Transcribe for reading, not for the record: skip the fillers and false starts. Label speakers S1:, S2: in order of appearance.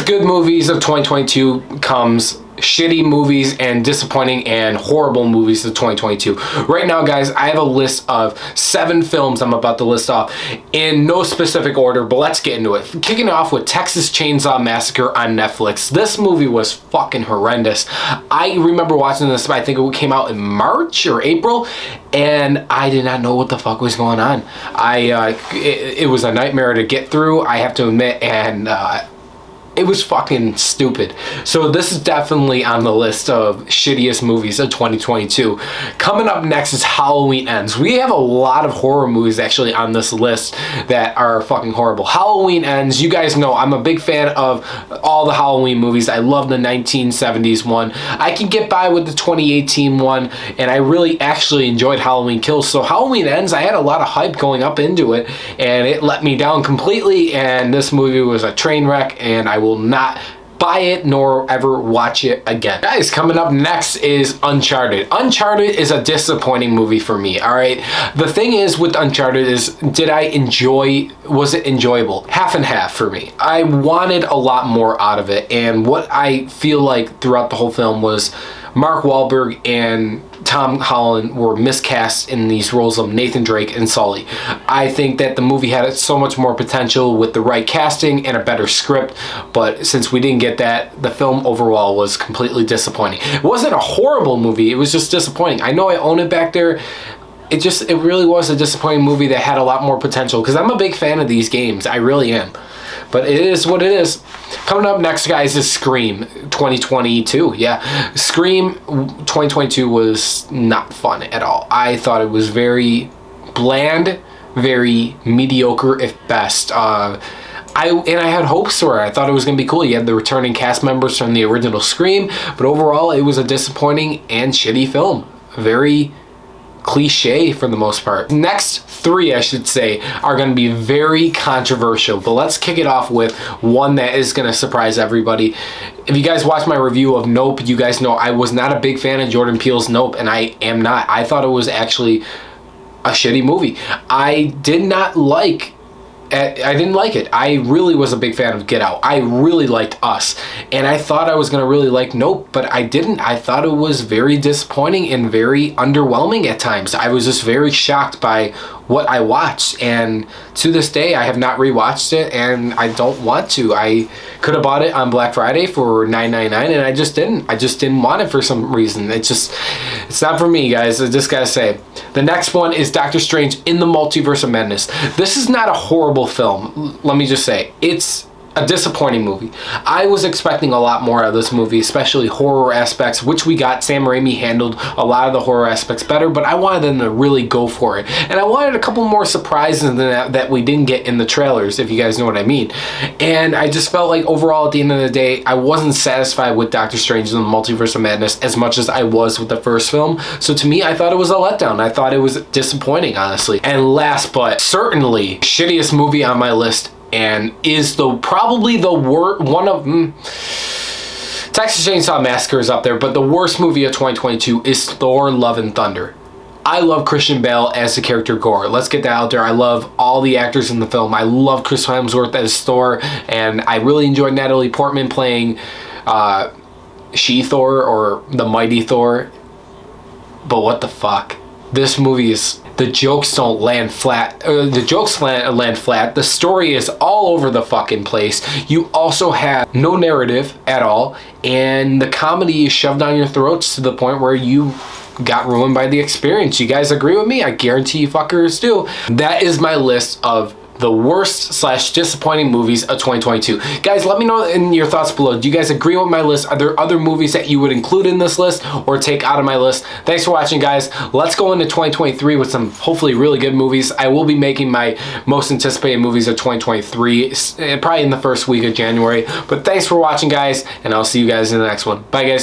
S1: good movies of 2022 comes shitty movies and disappointing and horrible movies of 2022. Right now, guys, I have a list of 7 films I'm about to list off in no specific order, but let's get into it. Kicking off with Texas Chainsaw Massacre on Netflix. This movie was fucking horrendous. I remember watching this, I think it came out in March or April, and I did not know what the fuck was going on. It was a nightmare to get through, I have to admit, and it was fucking stupid. So this is definitely on the list of shittiest movies of 2022. Coming up next is Halloween Ends. We have a lot of horror movies actually on this list that are fucking horrible. Halloween Ends, you guys know I'm a big fan of all the Halloween movies. I love the 1970s one. I can get by with the 2018 one, and I really actually enjoyed Halloween Kills. So Halloween Ends, I had a lot of hype going up into it, and it let me down completely, and this movie was a train wreck, and I will not buy it nor ever watch it again. Guys, coming up next is Uncharted. Uncharted is a disappointing movie for me, all right? The thing is with Uncharted is, was it enjoyable? Half and half for me. I wanted a lot more out of it, and what I feel like throughout the whole film was Mark Wahlberg and Tom Holland were miscast in these roles of Nathan Drake and Sully. I think that the movie had so much more potential with the right casting and a better script, but since we didn't get that, the film overall was completely disappointing. It wasn't a horrible movie, it was just disappointing. I know I own it back there. It really was a disappointing movie that had a lot more potential, because I'm a big fan of these games, I really am. But it is what it is. Coming up next, guys, is Scream 2022. Yeah, Scream 2022 was not fun at all. I thought it was very bland, very mediocre at best. I had hopes for it. I thought it was going to be cool. You had the returning cast members from the original Scream, but overall, it was a disappointing and shitty film. Very cliche for the most part. Next 3, I should say, are going to be very controversial, but let's kick it off with one that is going to surprise everybody. If you guys watched my review of Nope, you guys know I was not a big fan of Jordan Peele's Nope, and I am not. I thought it was actually a shitty movie. I didn't like it. I really was a big fan of Get Out. I really liked Us, and I thought I was going to really like Nope, but I didn't. I thought it was very disappointing and very underwhelming at times. I was just very shocked by what I watched, and to this day I have not rewatched it, and I don't want to. I could have bought it on Black Friday for $9.99, and I just didn't want it for some reason. It's not for me, guys. I just gotta say. The next one is Doctor Strange in the Multiverse of Madness. This is not a horrible film, let me just say. It's a disappointing movie. I was expecting a lot more out of this movie, especially horror aspects, which we got. Sam Raimi handled a lot of the horror aspects better, but I wanted them to really go for it. And I wanted a couple more surprises than that we didn't get in the trailers, if you guys know what I mean. And I just felt like overall, at the end of the day, I wasn't satisfied with Doctor Strange in the Multiverse of Madness as much as I was with the first film. So to me, I thought it was a letdown. I thought it was disappointing, honestly. And last but certainly shittiest movie on my list, and is probably the worst one of Texas Chainsaw Massacre is up there, but the worst movie of 2022 is Thor: Love and Thunder. I love Christian Bale as the character Gore. Let's get that out there. I love all the actors in the film. I love Chris Hemsworth as Thor, and I really enjoyed Natalie Portman playing She-Thor, or the Mighty Thor. But what the fuck? This movie is... The jokes don't land flat. The jokes land flat. The story is all over the fucking place. You also have no narrative at all, and the comedy is shoved down your throats to the point where you got ruined by the experience. You guys agree with me? I guarantee you fuckers do. That is my list of the worst / disappointing movies of 2022. Guys, let me know in your thoughts below. Do you guys agree with my list? Are there other movies that you would include in this list or take out of my list? Thanks for watching, guys. Let's go into 2023 with some hopefully really good movies. I will be making my most anticipated movies of 2023 probably in the first week of January. But thanks for watching, guys, and I'll see you guys in the next one. Bye, guys.